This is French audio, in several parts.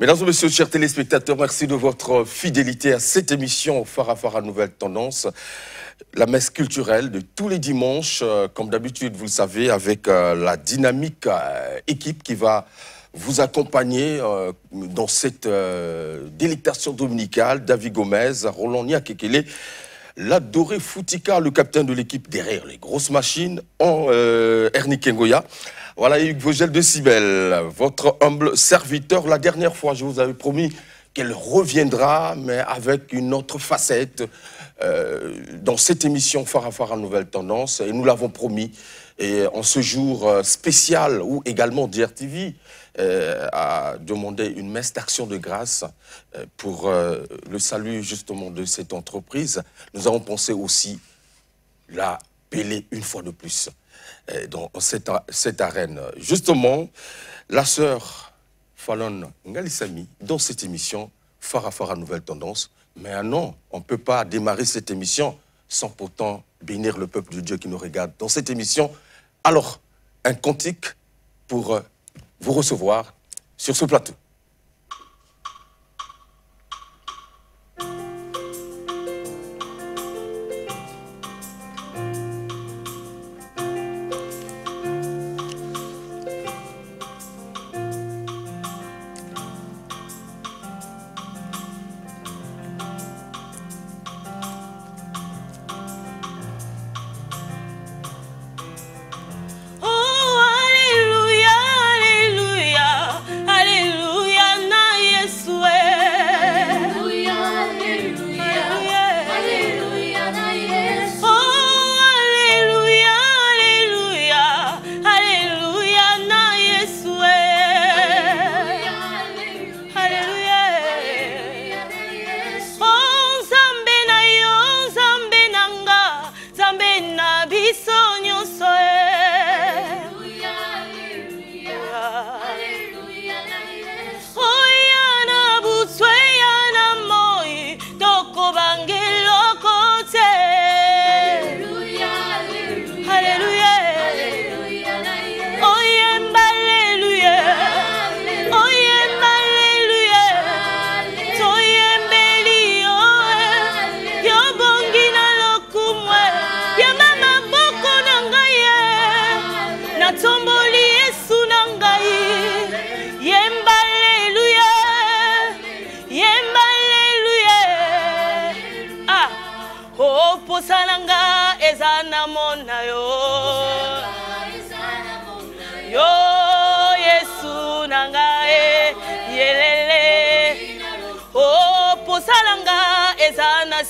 Mesdames et messieurs, chers téléspectateurs, merci de votre fidélité à cette émission Farafara Nouvelle Tendance. La messe culturelle de tous les dimanches, comme d'habitude, vous le savez, avec la dynamique équipe qui va vous accompagner dans cette délectation dominicale. David Gomez, Roland Niakekele, l'adoré Foutika, le capitaine de l'équipe derrière les grosses machines, Ernie Kengoya. Voilà, Hugues Vogel de Cybèle, votre humble serviteur. La dernière fois, je vous avais promis qu'elle reviendra, mais avec une autre facette dans cette émission Farafara Nouvelle Tendance. Et nous l'avons promis. Et en ce jour spécial, où également DRTV a demandé une messe d'action de grâce pour le salut justement de cette entreprise, nous avons pensé aussi la Pélé une fois de plus dans cette arène. Justement, la sœur Fallon Ngalisami, dans cette émission Farafara Nouvelle Tendance. Mais non, on ne peut pas démarrer cette émission sans pourtant bénir le peuple de Dieu qui nous regarde dans cette émission. Alors, un cantique pour vous recevoir sur ce plateau.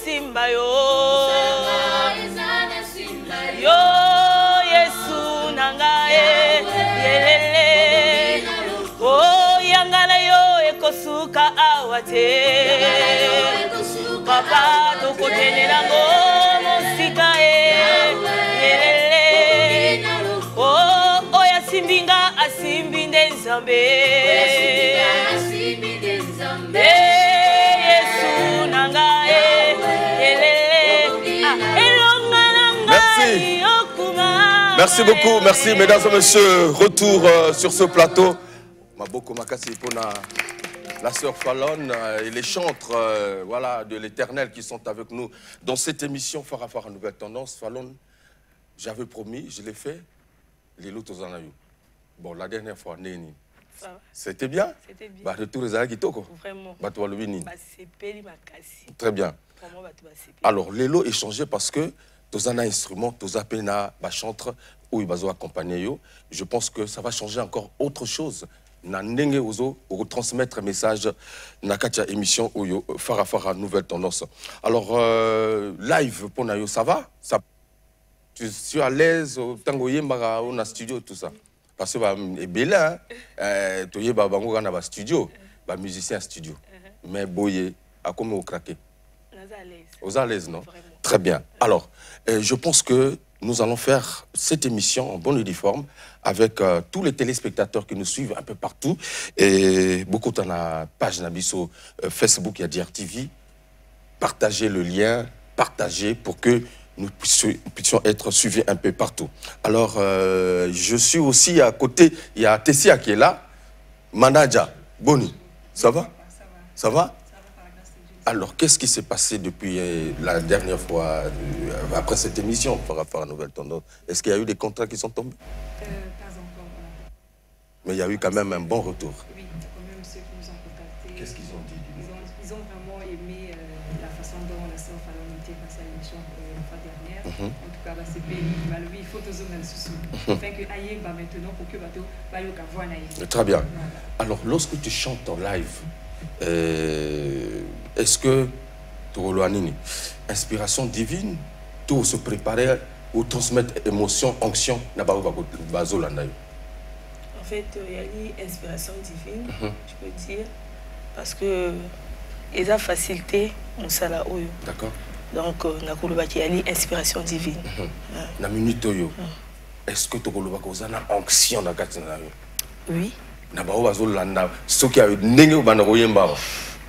Simba yo Yesu nanga yelele oh yangala yo ekosuka awate papa tokotenela ngo mosika yelele oh yasimbinga asimbinde nzambe Yesu nanga Merci beaucoup, merci mesdames et messieurs. Retour sur ce plateau. Maboko Makasi pour la sœur Fallon et les chantres voilà, de l'Éternel qui sont avec nous dans cette émission Farafara Nouvelle Tendance. Fallon, j'avais promis, je l'ai fait. Les lots aux anayou. Bon, la dernière fois, Néni. C'était bien? C'était bien. Retour les Agitoko. Vraiment. Très bien. Alors, les lots échangés parce que tous un instrument, tous appena chantre ou ils vont accompagner. Je pense que ça va changer encore autre chose. Nandenge ozo retransmettre un message nakatia émission ou Farafara Nouvelle Tendance. Alors live pour nayo ça va? Ça tu suis à l'aise au tango yemba on a studio tout ça. Parce que bah bela to yeba bango na ba studio, ba musicien studio. Mais boye a comme au craquer. Aux à l'aise non? Très bien. Alors, je pense que nous allons faire cette émission en bonne uniforme avec tous les téléspectateurs qui nous suivent un peu partout. Et beaucoup dans la page Nabiso Facebook, il y a DRTV. Partagez le lien, partagez pour que nous puissions être suivis un peu partout. Alors, je suis aussi à côté, il y a Tessia qui est là, Manaja, Boni. Ça va? Ça va? Alors, qu'est-ce qui s'est passé depuis la dernière fois, après cette émission, par rapport à Nouvelle Tendance? Est-ce qu'il y a eu des contrats qui sont tombés? Pas encore. Mais il y a eu quand même un bon retour. Oui, quand même ceux qui nous ont contactés. Qu'est-ce qu'ils ont dit? Ils ont vraiment aimé la façon dont la sœur Fallon était passée à l'émission la fois dernière. En tout cas, c'est béni. Oui, il faut toujours le sous. Enfin, que aïe, maintenant, pour que bateau, va y avoir. Très bien. Alors, lorsque tu chantes en live, est-ce que tu as une inspiration divine, tout se préparer ou transmettre émotion, onction, n'a pas En fait, il y a une inspiration divine, je peux dire, parce que ils ont facilité mon salaire. D'accord. Donc, il y a une inspiration divine. La minute, est-ce que tu as une onction dans la Oui. Ceux qui ont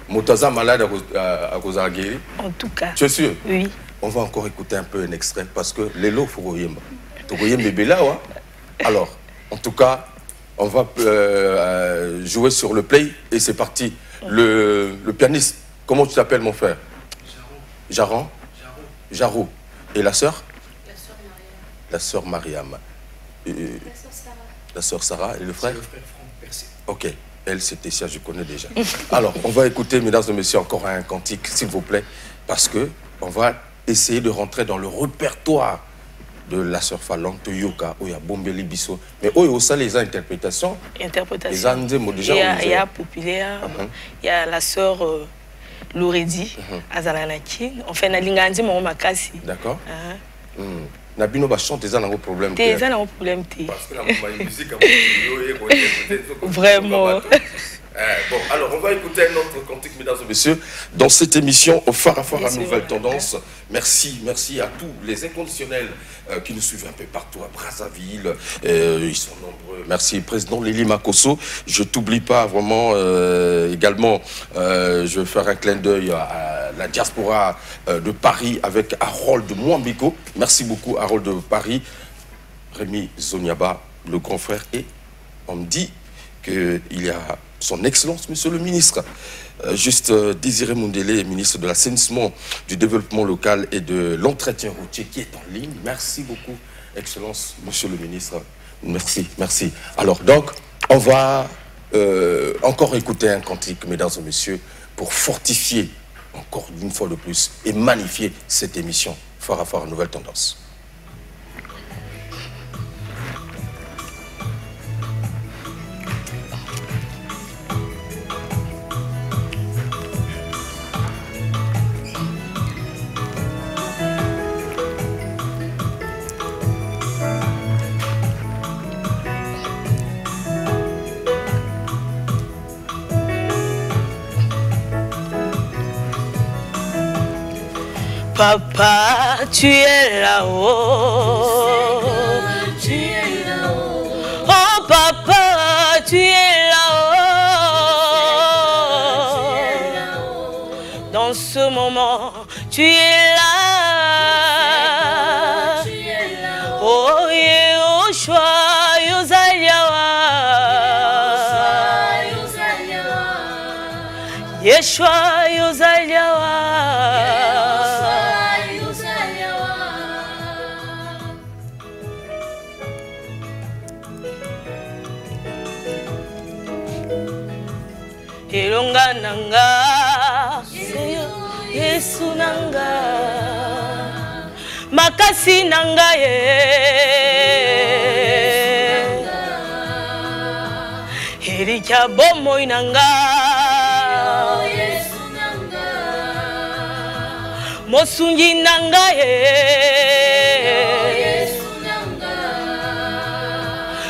Moutaza malade à cause de la guerre. En tout cas. Tu es sûr? Oui. On va encore écouter un peu un extrait parce que les lots faut goyemba. Tu bébé là, ouais. Alors, en tout cas, on va jouer sur le play et c'est parti. Le pianiste, comment tu t'appelles mon frère? Jaron. Jarou. Et la sœur? La sœur Mariam. La sœur Sarah. La sœur Sarah et le frère? Le frère Franck Percé. Ok. Elle, c'était ça, je connais déjà. Alors, on va écouter, mesdames et messieurs, encore un cantique, s'il vous plaît, parce que on va essayer de rentrer dans le répertoire de la sœur Fallon, Toyoka, où il y a Bombeli Bisso. Mais où il y a aussi les interprétations. Interprétations. Il y a Populaire, il y a la sœur Louredi, Azalanaki. Enfin, la Lingandi, mon Makasi. D'accord. Nabino va chanter ça dans vos problèmes. T'es ça dans vos problèmes. Parce que la musique, vraiment. Bon, alors on va écouter un autre cantique, mesdames et messieurs, dans cette émission au phare à Nouvelle Tendance. Merci, merci à tous les inconditionnels qui nous suivent un peu partout à Brazzaville. Ils sont nombreux. Merci, président Lili Makosso. Je t'oublie pas vraiment. Également, je vais faire un clin d'œil à la diaspora de Paris avec Harold Mwambiko. Merci beaucoup, Harold de Paris. Rémi Zoniaba, le grand frère. Et on me dit qu'il y a son Excellence, Monsieur le Ministre, Désiré Moundélé, ministre de l'Assainissement, du Développement local et de l'Entretien routier, qui est en ligne. Merci beaucoup, Excellence, Monsieur le Ministre. Merci, merci. Alors, donc, on va encore écouter un cantique, mesdames et messieurs, pour fortifier, encore une fois de plus, et magnifier cette émission Phare à Phare Nouvelle Tendance. Papa, tu es là-haut. Tu es là-haut. Oh papa, tu es là-haut. Dans ce moment, tu es là. Tu es là-haut. Oh Yehoshua, Yozaliawa. Yeshua, Yozaliawa. Elonga nanga, Yesu nanga, makasi nanga Erika bomo nanga, Yesu nanga, mosungi nanga Yesu nanga,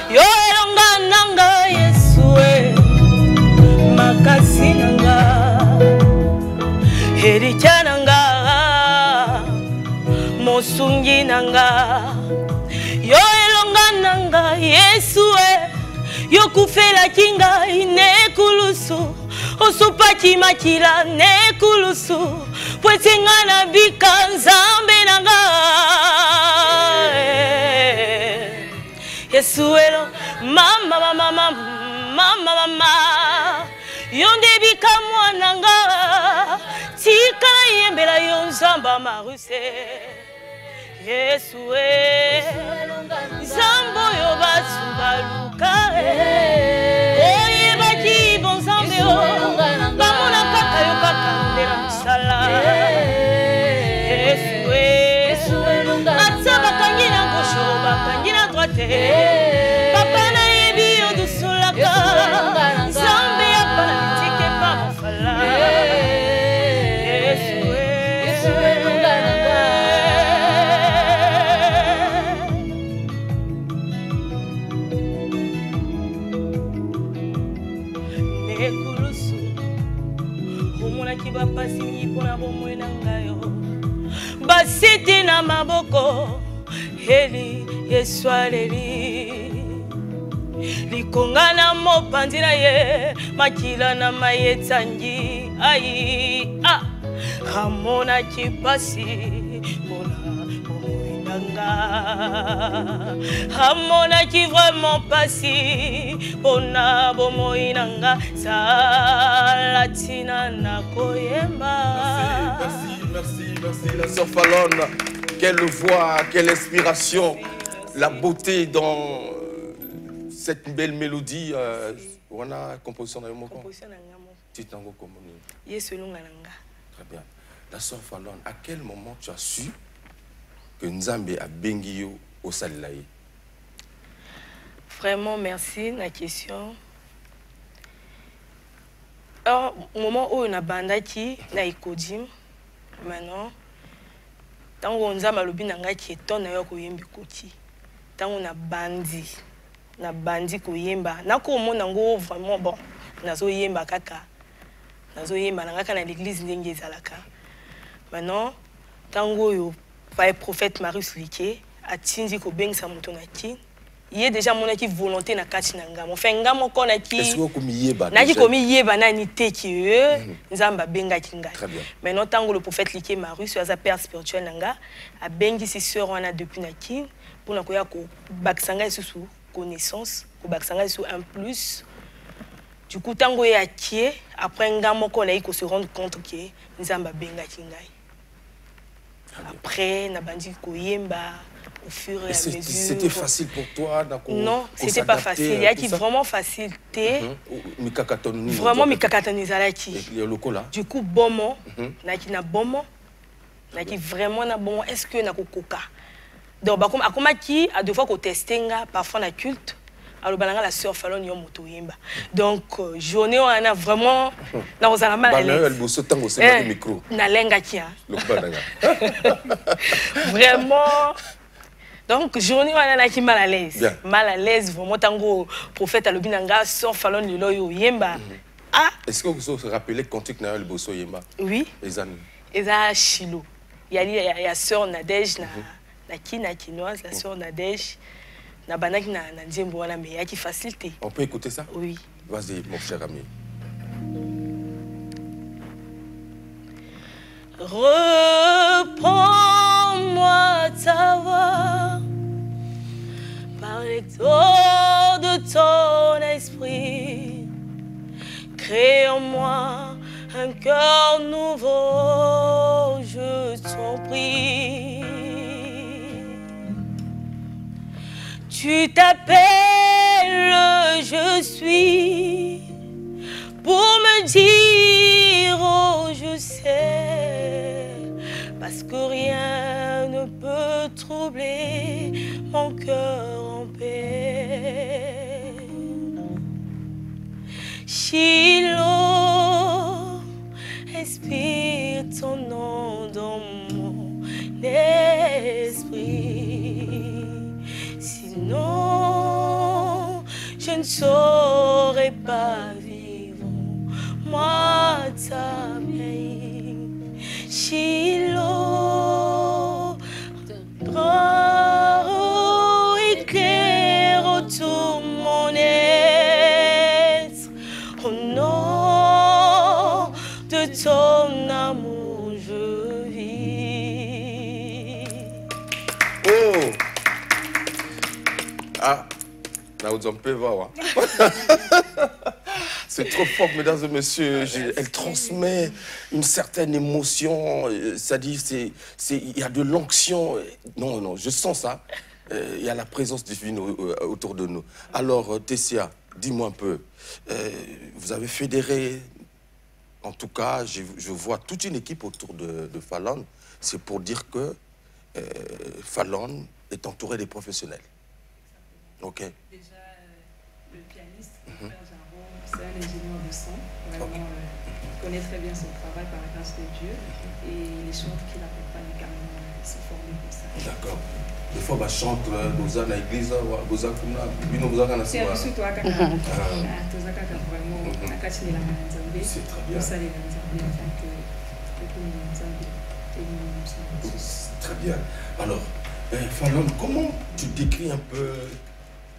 yo elonga nanga Yesu makasi nanga, Erika nanga, mosungi nanga, yo elonga nanga Yesu yo kufela kinga ne kulusu, osupaki makila ne kulusu, pwetinga na bika nzambe nanga Yesu elo mama mama mama mama mama Yondebika mwananga tika yembela yonzamba maruse Yesu Zambo yo batsu baluka Oye baki bon zambe o Bamona kaka yo kaka ndela musala Yesu Atsa bakangi na gauche bakangi na droite Papa na yebi yo dusulaka Zambe ya palatike pa mofala Bapasi pona bomwena ngayo basiti na maboko heli yeswaleli likonga na mopanzi na ye makila na mayetsangi ai ramona kipasi pona bomwena nga ramona ki vraiment pasi pona bomwena nga salatina na koyemba. Merci, la sœur Fallon. Quelle voix, quelle inspiration, la beauté dans cette belle mélodie. On a composition dans le mot. Composition dans le mot. Tu t'en vas comme Yes, Lungalanga. Très bien. La sœur Fallon, à quel moment tu as su que Nzambe a bengi au Salilaï? Vraiment, merci la question. Alors, au moment où on a bandaki, na ikodim, maintenant, tant qu'on a malobi nanga qui est ton ailleurs koyembi koti, tant on a bandi koyemba, na ko mo nango vraiment bon, nazo yemba kaka, nazo yemba nanga kana l'église ndenge zalaka. Maintenant, tant yo pa prophète Marius Liké, a tindi ko bengsa muto na ki. Il y a déjà mon équipe volonté na kati nanga mo fait ngamo ko na ki est-ce que komi yeba na ki komi yeba na ni te ki nzamba benga kinga. Très bien. Maintenant tango le prophète Liké Marius sa père spirituel nanga a bengi si sœur wana depuis na ki pour na ko ya ko baksanga sous connaissance ko baksanga sous un plus. Du coup tango ya ki après ngamo ko na iko se rendre compte que nzamba benga kinga. Après na bandi ko yemba au fur et à mesure. C'était facile pour toi? Non, c'était pas facile. Il y a qui vraiment facilité. Vraiment, du coup, bon na bon na qui vraiment na bon. Est-ce que na koka? Donc, comme akoma qui a deux fois qu'on testé parfois na culte. Alors, la sœur Fallon yo moto yemba. Donc, journée on a vraiment na osala mal à l'aise. Na lenga kia. Vraiment. Donc, journée, on a qui mal à l'aise. Mal à l'aise, vraiment, tango, prophète à l'obinanga, sort Fallon, le yemba. Est-ce que vous vous rappelez quand tu as le bosso yemba? Oui. Et ça, Chilo. Il y a sœur Nadège, na kinoise, la sœur Nadège, na banak na nzembo, mais il y a qui facilité. On peut écouter ça? Oui. Vas-y, mon cher ami. Reprends-moi ta voix par l'exode de ton esprit. Crée en moi un cœur nouveau, je t'en prie. Tu t'appelles je suis pour me dire oh je sais, parce que rien ne peut troubler mon cœur en paix. Shiloh, expire ton nom dans mon esprit, sinon je ne saurais pas vivre moi ta vie. Shiloh, éclaire tout mon être, au nom de ton amour je vis. Oh! Ah! Là où on peut voir. C'est trop fort, mesdames et messieurs. Elle transmet une certaine émotion. C'est-à-dire, il y a de l'onction. Non, non, je sens ça. Il y a la présence divine autour de nous. Alors, Tessia, dis-moi un peu. Vous avez fédéré, en tout cas, je vois toute une équipe autour de Fallon. C'est pour dire que Fallon est entouré des professionnels. Ok. Déjà, le pianiste, Frère Jarron, c'est un ingénieur de son. Vraiment, il connaît très bien son travail par la grâce de Dieu. Et les chantres qu'il accompagne également sont formés pour ça. D'accord. Des fois, on chante dans l'église, c'est un peu vraiment, c'est très bien. C'est très bien. Alors, Fallon, comment tu décris un peu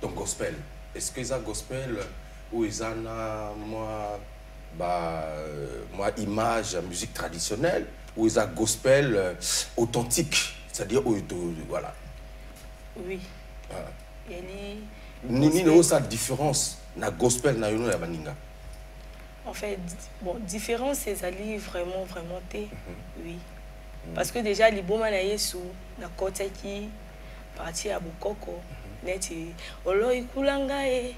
ton gospel? Est-ce que c'est un gospel où ils ont moi, image, musique traditionnelle, ou ils ont un gospel authentique, c'est-à-dire voilà. Oui. Ah. Nini n'a pas de différence na gospel na yono ya baninga. En fait, bon, différence c'est ali vraiment té. Oui. Parce que déjà les boma na Yesu na kota ki parti à Bukoko neti oloi kulanga e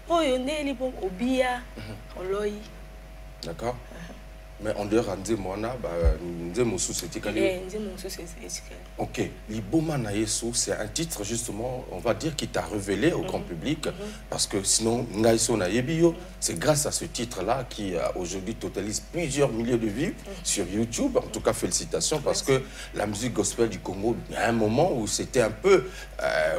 oyo ndeli bom obia oloi. D'accord. Mais en dehors de Mona, ok, Liboma na Yesu, c'est un titre justement, on va dire, qui t'a révélé au grand public, parce que sinon, Ngaïso na Yebio, c'est grâce à ce titre-là qui aujourd'hui totalise plusieurs milliers de vues sur YouTube. En tout cas, félicitations, parce que la musique gospel du Congo, il y a un moment où c'était un peu,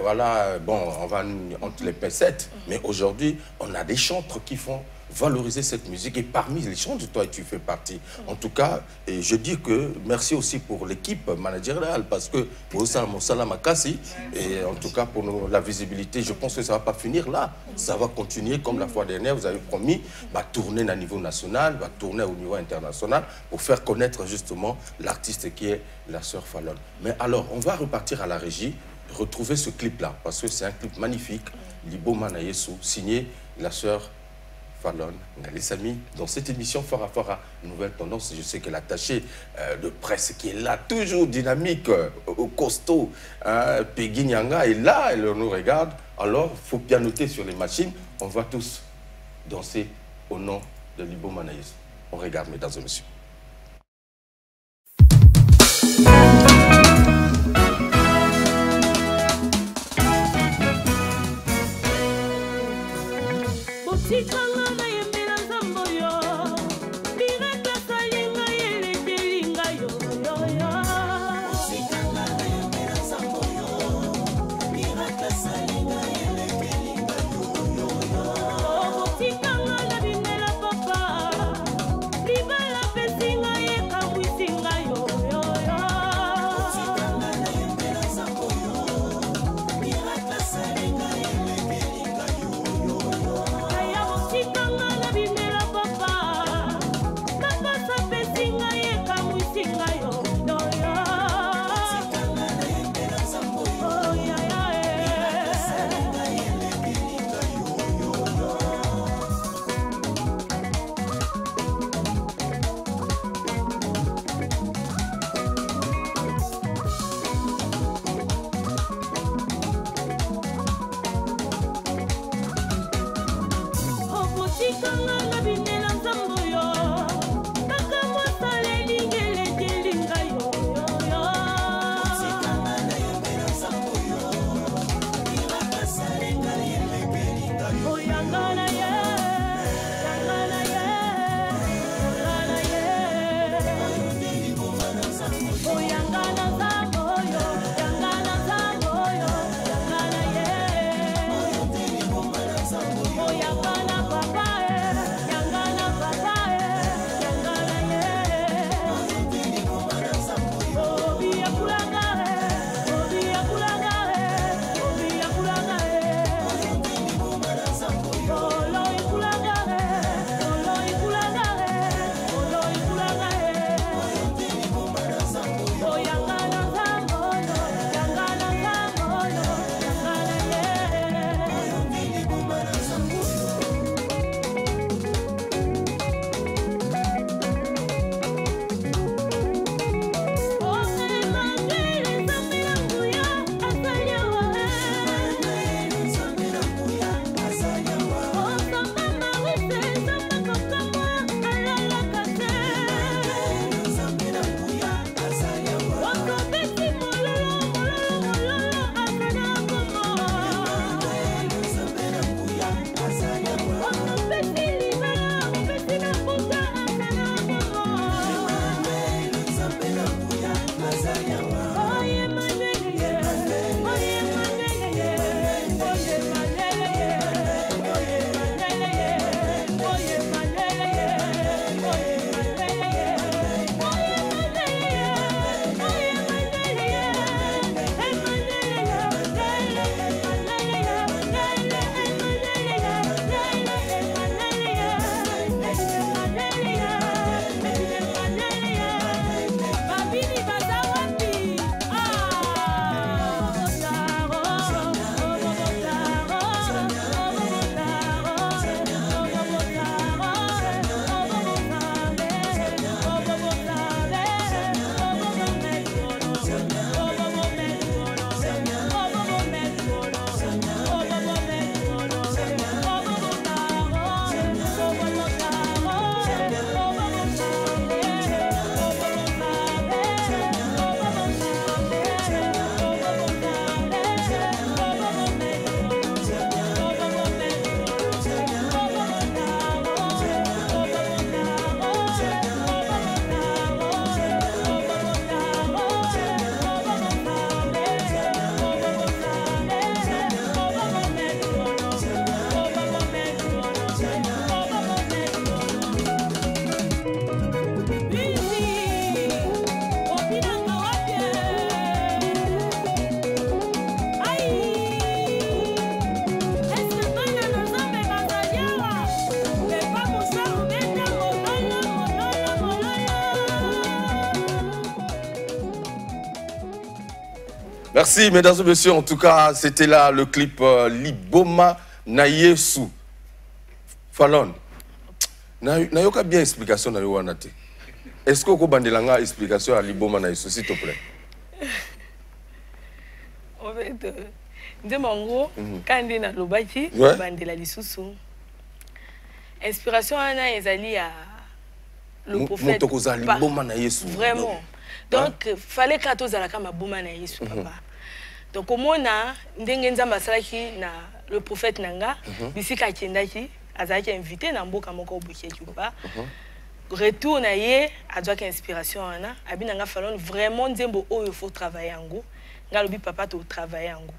voilà, bon, on va entre les pincettes, mais aujourd'hui, on a des chantres qui font valoriser cette musique, et parmi les chants de toi tu fais partie. En tout cas, et je dis que merci aussi pour l'équipe managériale, parce que pour ça, et en tout cas pour la visibilité, je pense que ça ne va pas finir là, ça va continuer comme la fois dernière, vous avez promis, tourner à niveau national, tourner au niveau international, pour faire connaître justement l'artiste qui est la sœur Fallon. Mais alors, on va repartir à la régie, retrouver ce clip-là, parce que c'est un clip magnifique, Liboma na Yesu, signé la sœur Fallon, les amis, dans cette émission Fara Nouvelle Tendance, je sais que l'attaché de presse qui est là, toujours dynamique, au costaud, Peggy Nyanga est là, elle nous regarde. Alors, il faut bien noter sur les machines, on va tous danser au nom de Liboma na Yesu. On regarde, mesdames et messieurs. Merci, mesdames et messieurs. En tout cas, c'était là le clip Liboma Nayesu. Fallon, nayoka bien explication na yowanate. Est-ce que vous avez une explication à Liboma Nayesu, s'il te plaît? En fait, Ndemango, quand on a l'obaki, bandela lisusu. Inspiration ana ezali à le prophète. Vraiment. Donc, il fallait que tu aies un boma na Yesu papa. Donc, au moins, ndengenza masalaki na le prophète nanga, bisika kendaki, azaki invité na mboka moko obuki kuba. Retour na ye, adwa inspiration ana, abi nanga falon vraiment nzembo oyo faut travailler ngo. Ngalobi papa to travailler ngo.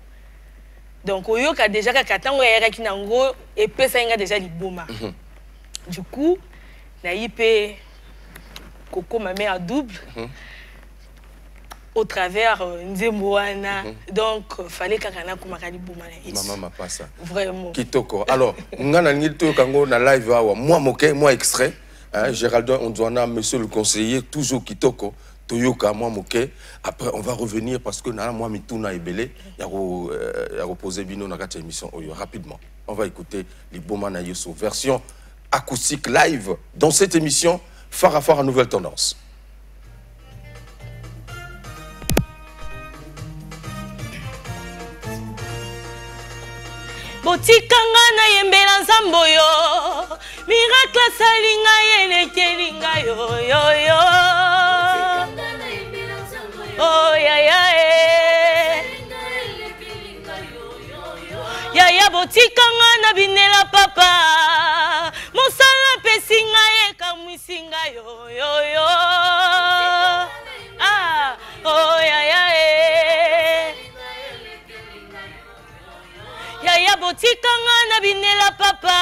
Donc, oyo ka déjà ka katango ya ki nango et pesa nga déjà liboma. Du coup, na yipé Coco ma mère double. Au travers Nzemboana. Donc, il fallait que Kakana Kumakali Boumana. Maman m'a pas ça. Vraiment. Kitoko. Alors, on a na live, moi, moqué, moi, extrait. Géraldin Ondouana, monsieur le conseiller, toujours Kitoko. Toyoka, moi, moqué. Après, on va revenir parce que moi, Mitouna et Belé, il y a reposé Bino dans cette émission. Rapidement, on va écouter les Boumana Yesu, version acoustique live dans cette émission Farafara Nouvelle Tendance. Botikanga na yembela nzambo yo, miracle salinga yelekelinga yo yo yo. Oh ya ya ya ya botikanga na binela papa, mosala pesinga ye kamwisinga yo yo yo. Ah oh ya ya Yaya botikanga na binela papa,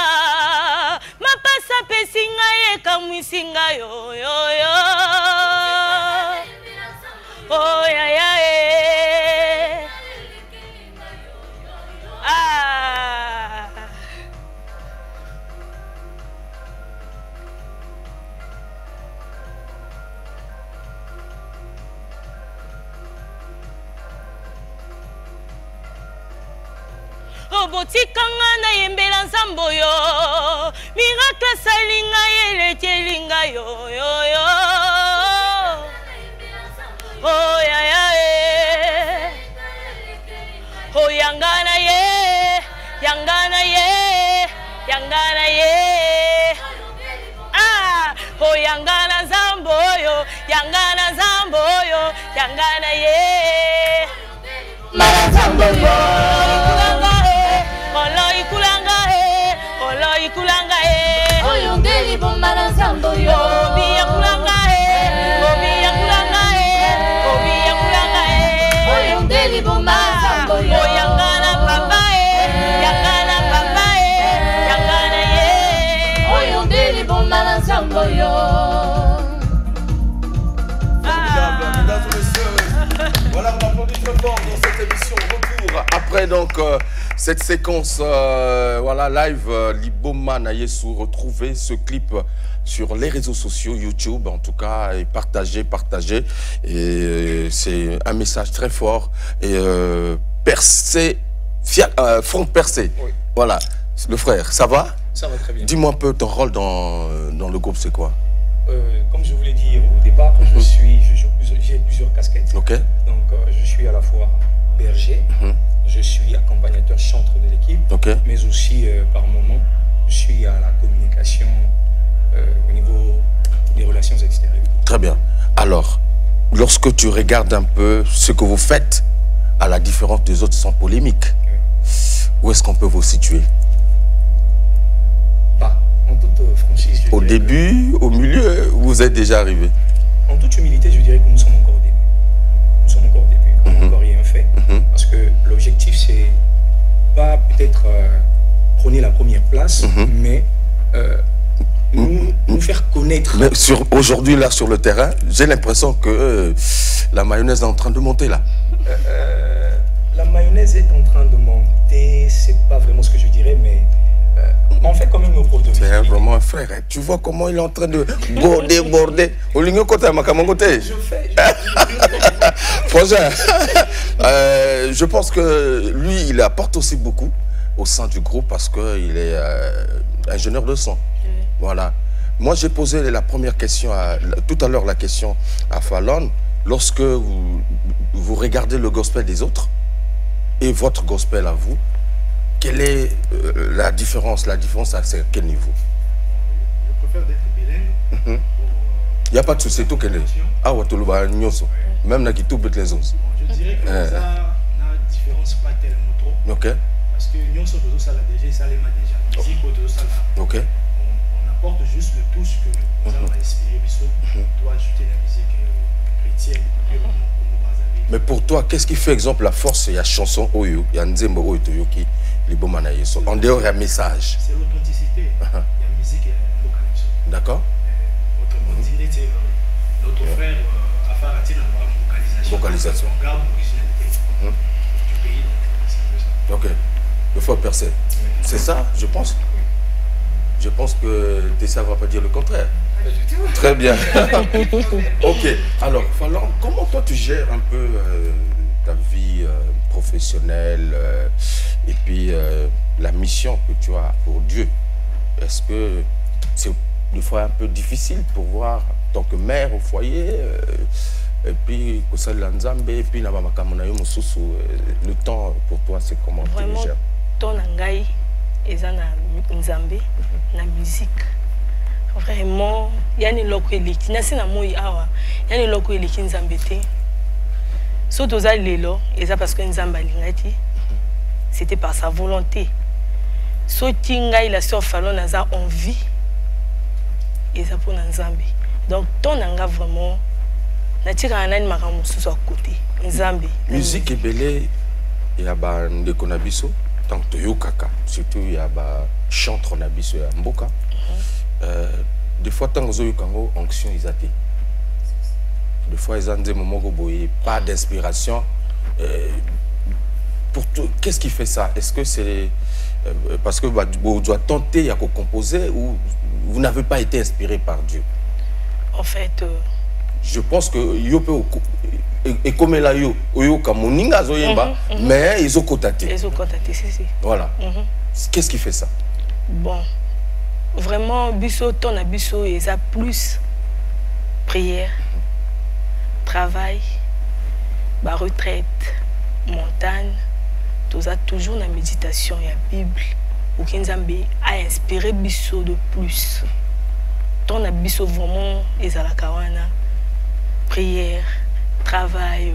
mapasa pesinga ye kamwisinga yo yo yo. Oh yaya ah. Botikanga na yembela nzambo yo, miracle salinga yelekelinga yo yo yo. Oh ya ya oh yangana ye, yangana ye, yangana ye. Ah, oh yangana nzambo yo, yangana nzambo yo, yangana ye. Mara nzambo yo. Oyongeli bomala nzambo yo. Obiya kulanga obiya kulanga obiya kulanga oyongeli bomala nzambo yo. Oyangana papa yangana papa yangana ye. Oyongeli bomala nzambo yo. Mesdames et messieurs, voilà, on applaudit très fort dans cette émission. Retour après donc cette séquence voilà, live, Liboma Nayesu, retrouvez ce clip sur les réseaux sociaux, YouTube en tout cas, et partagez. Et c'est un message très fort. Et front percé. Oui. Voilà, le frère, ça va? Ça va très bien. Dis-moi un peu ton rôle dans le groupe, c'est quoi? Comme je vous l'ai dit au départ, j'ai plusieurs casquettes. Ok. Donc je suis à la fois berger, je suis accompagnateur chantre de l'équipe, mais aussi par moment, je suis à la communication au niveau des relations extérieures. Très bien. Alors, lorsque tu regardes un peu ce que vous faites, à la différence des autres sans polémique, où est-ce qu'on peut vous situer? En toute franchise, au début, au milieu, vous êtes déjà arrivé? En toute humilité, je dirais que nous sommes encore au début. Nous sommes encore au début. On n'a encore rien fait. Parce que l'objectif, c'est pas peut-être prôner la première place, mais nous faire connaître. Mais aujourd'hui, là, sur le terrain, j'ai l'impression que la mayonnaise est en train de monter, là. La mayonnaise est en train de monter, c'est pas vraiment ce que je dirais, mais on fait quand même nos preuves de c'est vraiment un frère. Hein. Tu vois comment il est en train de border. Je fais. Frangin, je pense que lui, il apporte aussi beaucoup au sein du groupe parce qu'il est ingénieur de son. Voilà. Moi, j'ai posé la première question, tout à l'heure, la question à Fallon. Lorsque vous regardez le gospel des autres et votre gospel à vous, quelle est la différence? La différence, à quel niveau? Je préfère d'être bilingue. Il n'y a pas de souci, tout qu'elle est. Ah, ouais, tout le monde, même là qui tout bête les autres. Je dirais que ça n'a différence pas tellement trop. Ok. Parce que nous sommes tous ça là déjà, ça les m'a déjà. Musique, tous ça là. Ok. On apporte juste le touche que nous avons inspiré. On doit ajouter la musique chrétienne. Mais pour toi, qu'est-ce qui fait exemple la force? Il y a chanson Oyo, il y a Nzembo Oyo Toyoki, les beaux manaïs. En dehors, il y a message. C'est l'authenticité. Il y a musique et la d'accord. Autrement dit, notre frère Afarati dans la vocalisation. On garde l'originalité du pays. C'est un peu ça. Ok. Il faut percer. C'est ça, je pense. Je pense que Tessa ne va pas dire le contraire. Pas du tout. Très bien. Ok. Alors, Fallon, comment toi tu gères un peu ta vie professionnelle et puis la mission que tu as pour Dieu? Est-ce que c'est des fois un peu difficile pour voir en tant que mère au foyer et puis et puis le temps pour toi c'est comment tu le gères? Ton angai eza na nzambe na musique. Vraiment, il y a une loko eleki. Nasi na moi awa, il y a une loko eleki nzambe te. So toza lelo, eza parce que nzambe alingaki. C'était par sa volonté. So tinga il a sur Fallon naza envie. Eza pour nzambe. Donc ton anga vraiment na tika anani makamu sous à côté. Nzambe. Musique ebele ya ba ndeko na biso. Tant que yokaka, surtout il y a ba chantre na biso ya mboka. Des fois tant que yokango onction isate. Des fois ils ont des moments où pas d'inspiration. Pour tout, qu'est-ce qui fait ça? Est-ce que c'est parce que vous doit tenter à composer ou vous n'avez pas été inspiré par Dieu? En fait, je pense que yo peut et comme là yo kamoninga zoyemba mais ils ont contacté. Ils ont contacté, c'est. Voilà. Qu'est-ce qui fait ça? Bon, vraiment biso ton a biso et ça plus prière, travail, ba retraite, montagne, tout ça toujours la méditation et la Bible. Ou Nzambe a inspiré biso de plus. Ton a biso vraiment et la kawana, prière, travail,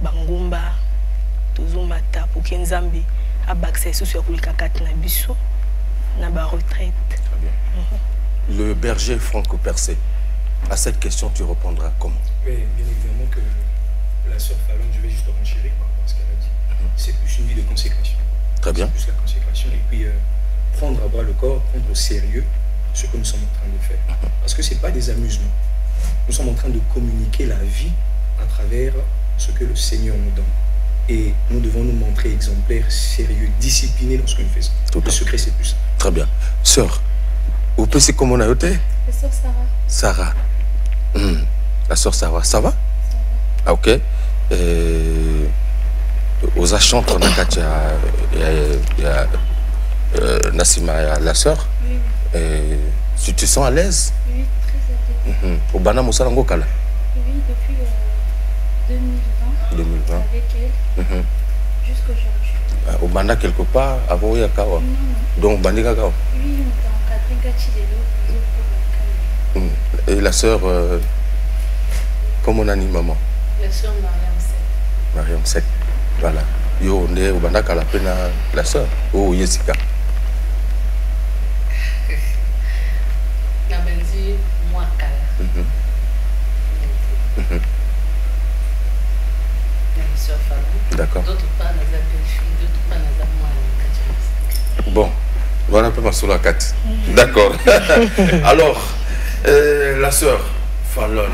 bangumba, toujours mata pour Nzambe a baxé sur le kakati na biso na ba retraite. Très bien. Le berger franco-percé. À cette question, tu répondras comment? Oui, bien évidemment que la sœur Fallon, je vais juste renchérir par rapport à ce qu'elle a dit. C'est plus une vie de consécration. Très bien. C'est plus la consécration et puis prendre à bras le corps, prendre au sérieux ce que nous sommes en train de faire. Parce que ce n'est pas des amusements. Nous sommes en train de communiquer la vie à travers ce que le Seigneur nous donne. Et nous devons nous montrer exemplaires, sérieux, disciplinés dans ce que nous faisons. Le secret, c'est plus ça. Très bien. Sœur, vous pensez comment on a été? La sœur Sarah. Sarah. La sœur Sarah, ça va? Ça va. Ah, ok. Aux achantres, il y a Nassima, la sœur. Oui. Tu te sens à l'aise? Oui, très à l'aise. Au Bana Moussa Ngokala? Oui, depuis 2020. Avec elle. Jusqu'aujourd'hui. Au Bana quelque part, avant Yakawa? Non. Donc, Bandika Kawa? Oui, on est en 4 ans. Et la sœur, comment on a dit maman? La sœur Mariam Sek. Voilà. Yo, on est au Bandaka la peine la sœur. Oh, Jessica. Nabenzi Mwakala. D'accord. D'autres pas dans la belle-fille, d'autres pas dans la moine. Bon, voilà un peu ma solo à 4. D'accord. Alors, la sœur Fallon,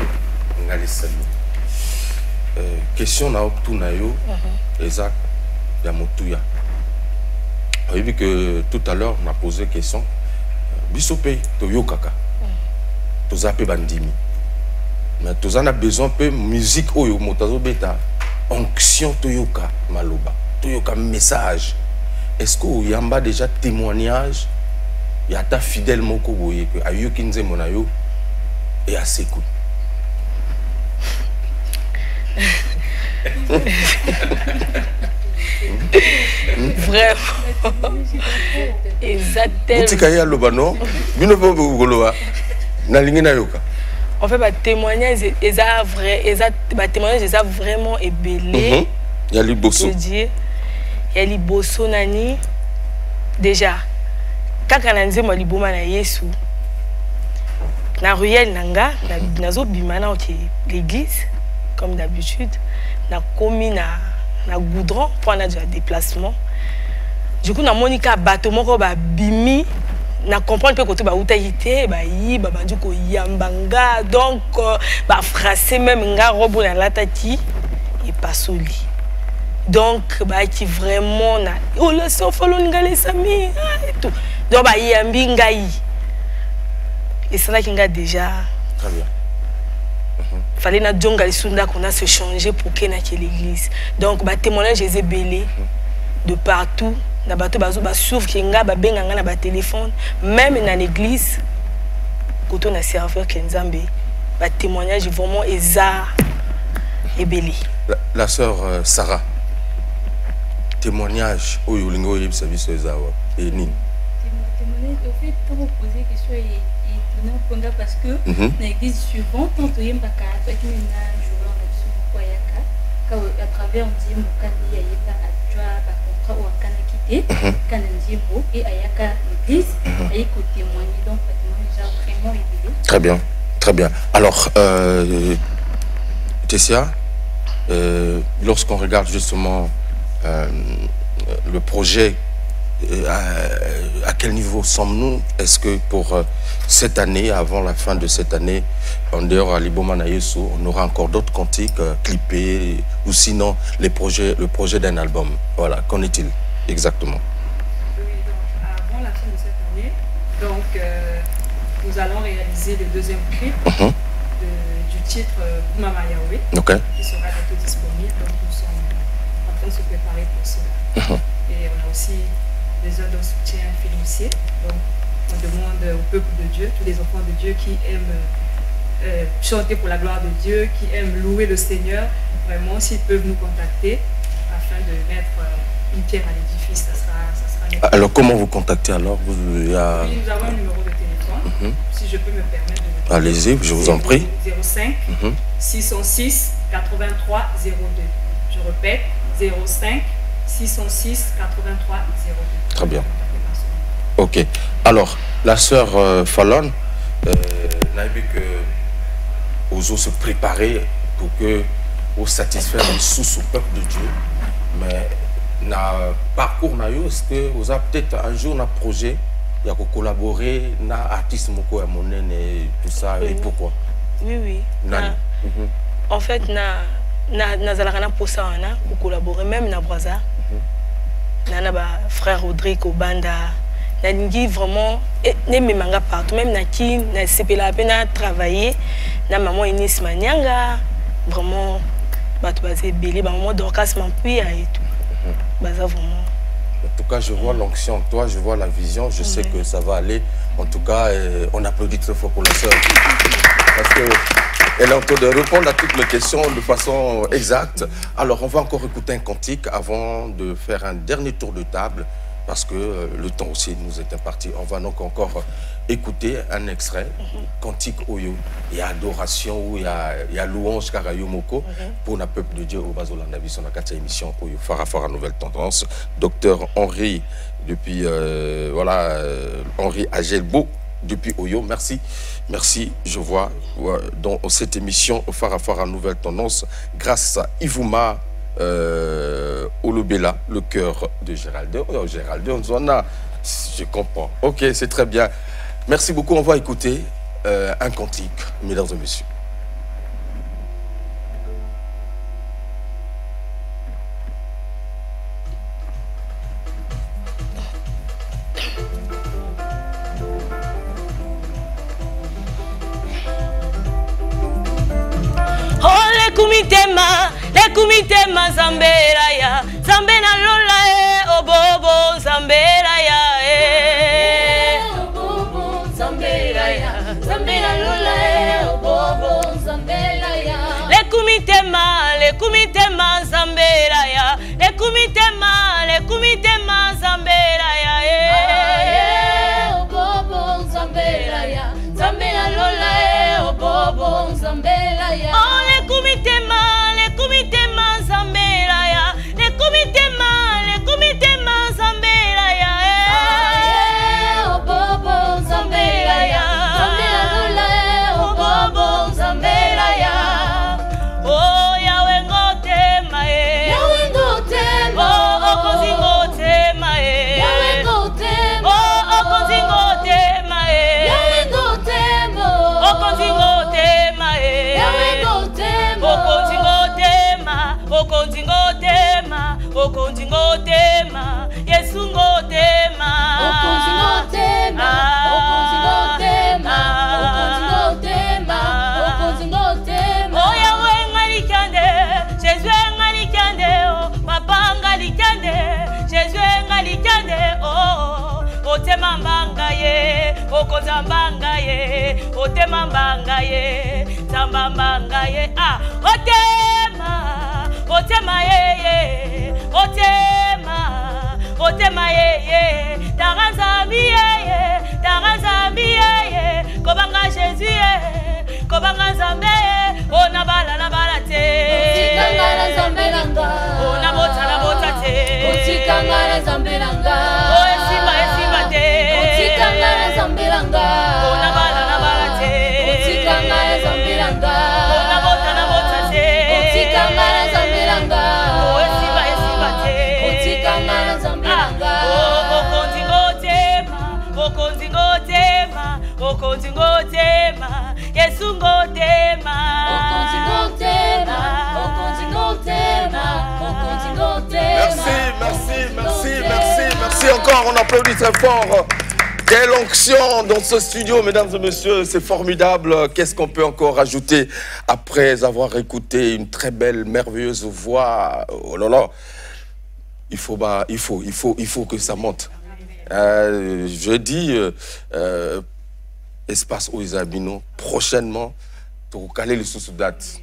question na tout na yo, Isaac Yamotuya. Vous avez vu que tout à l'heure on a posé question. Bisope to yo kaka. To zape bandimi. Mais tous on a besoin de musique oyo motazo beta onction toyoka maloba toyoka message. Est-ce que y a déjà témoignage y a ta fidèle moko boye que ayo kinze monayo et à ses coups. Vraiment. Exactement. Utikaya lobano, bino po goloba. Na lingi na yoka. En fait, témoignage est vrai, témoignage est vraiment ébélé. Il y a les bosso. Il y a les bosso nani. Déjà, quand on a dit moi liboma na Yesu, na ruelle nanga, na zo bimana au l'église, comme d'habitude, na commis na goudron pour na déjà déplacement. Du coup, na monika bateau moko ba bimi. Na comprendre que côté ba utaité ba yi ba bandu ko yambanga donc ba français même nga robo na latati et pas soli donc ba qui vraiment na oh le so follow ngale sami et tout donc ba yambi ngai et ça là qui nga déjà très bien fallait na djonga lisunda qu'on a se changer pour que na que l'église donc ba témoignage est belé de partout. Na bato bazo ba souffre kinga ba benganga na ba téléphone même dans l'église quand on a serveur Kenzambe ba témoignage vraiment eza ebeli. La sœur Sarah témoignage oyo lingo yebisa biso eza wa et nini témoignage au fait quand vous posez question et étonnant ponga parce que dans l'église suivante quand on yemba ka avec une jour on a besoin quoi yaka quand à travers on dit mokandi yeba adjoa ba contrat ou akana quitté kananjimbo et ayaka l'église ayiko témoigner donc témoignage vraiment évident. Très bien, très bien. Alors Tessia, lorsqu'on regarde justement le projet, à quel niveau sommes-nous? Est-ce que pour cette année, avant la fin de cette année, en dehors à Liboma na Yesu, on aura encore d'autres cantiques clippés ou sinon le projet d'un album? Voilà, qu'en est-il exactement? Oui, donc avant la fin de cette année, donc nous allons réaliser le deuxième clip du titre Mama Yahweh, qui sera bientôt disponible. Donc nous sommes en train de se préparer pour cela. Et on a aussi besoin d'un soutien financier. Donc on demande au peuple de Dieu, tous les enfants de Dieu qui aiment chanter pour la gloire de Dieu, qui aiment louer le Seigneur, vraiment s'ils peuvent nous contacter afin de mettre une pierre à l'édifice, ça sera alors comment vous contactez alors? Oui, nous avons un numéro de téléphone, si je peux me permettre de... Allez-y, je vous en prie. 05 606 83 02. Je répète, 05 606 83 02. Très bien. Ok. Alors, la sœur Fallon, n'a vu que osons se préparer pour que vous satisfaire les sous au peuple de Dieu. Mais na parcours na yo, est-ce que vous avez peut-être un jour un projet, il y a collaborer na artiste moko ya monene et tout ça et pourquoi? Oui. En fait na zalakana pour ça on collaborer même na Braza. Na ba frère Rodrigue Obanda. Na lingi vraiment ne me manga partout même na ki na sepela pena travailler na maman Inis Manyanga vraiment bato basé belé ba maman Dorcas Mampuya et tout. Baza vraiment. En tout cas, je vois l'onction en toi, je vois la vision, je sais que ça va aller. En tout cas, on applaudit très fort pour la sœur. Parce qu'elle est en train de répondre à toutes les questions de façon exacte. Alors, on va encore écouter un cantique avant de faire un dernier tour de table. Parce que le temps aussi nous est imparti. On va donc encore écouter un extrait, cantique Oyo. Il y a adoration, où il y a louange Karayo Moko pour le peuple de Dieu au Bazola Navi sur la 4e émission Oyo Farafara Nouvelle Tendance. Docteur Henri, depuis Henri Agelbo, depuis Oyo. Merci. Merci, je vois dans cette émission Farafara Nouvelle Tendance, grâce à Ivouma. Olobela, le cœur de Géraldin. Oh, Géraldin, je comprends. Ok, c'est très bien. Merci beaucoup. On va écouter un cantique, mesdames et messieurs. lekumitema zambela ya zambe na lola obobo zambela ya obobo zambela ya zambe na lola obobo zambela ya lekumitema zambela ya lekumitema zambela ya obobo zambela ya zambe na lola obobo zambela ya lekumitema zambela ya lekumitema zambela ya obobo zambela ya zambela lola obobo zambela ya oh yawe ngotema yawe ngotema oh okozingotema yawe ngotema oh okozingotema yawe ngotema okozingotema yawe ngotema okongotema Yesu ngotema okongotema oh yawe ngalikande Jésus ngalikande oh papa ngalikande Jésus ngalikande oh otema mbanga ye okozambanga ye otema mbanga ye zamba mbanga ye ah otema ye otema ye tarazambi ye kobanga Jésus ye kobanga Nzambe ona bala te otikanga na Nzambe nanga ona bota te otikanga na Nzambe nanga o esimba te otikanga na Nzambe nanga ona bala te otikanga na Nzambe nanga ona bota te otikanga na Nzambe nanga o esimba te otikanga na Nzambe nanga okongotema Yesu ngotema merci encore, on applaudit très fort. Quelle onction dans ce studio, mesdames et messieurs, c'est formidable. Qu'est-ce qu'on peut encore ajouter après avoir écouté une très belle, merveilleuse voix? Oh là là, il faut que ça monte. Je dis espace aux Isabino prochainement pour caler le sous-date.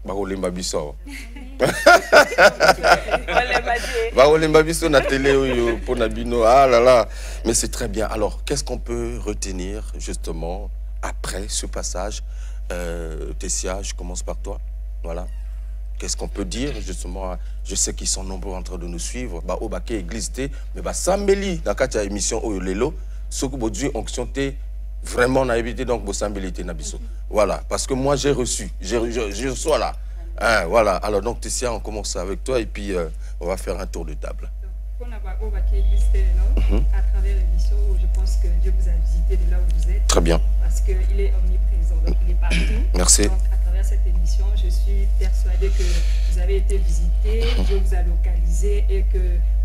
Baolemba biso. Baolemba biso na télé pour Nabino. Ah là là, mais c'est très bien. Alors, qu'est-ce qu'on peut retenir justement après ce passage? Tessia, je commence par toi. Voilà. Qu'est-ce qu'on peut dire justement? Je sais qu'ils sont nombreux en train de nous suivre. Bah au baquet église mais bah Sambeli dans la émission Oyolelo, ce que vous onction vraiment on a évité donc Bossambelité Nabiso. Voilà, parce que moi j'ai reçu, je reçois là. Hein, voilà. Alors donc Tessia, on commence avec toi et puis on va faire un tour de table. Donc, on a au baquet église à travers l'émission où je pense que Dieu vous a visité de là où vous êtes. Très bien. Parce qu'il est omniprésent, donc il est partout. Merci. Donc à travers cette émission, je suis persuadée que vous avez été visité, Dieu vous a localisé et que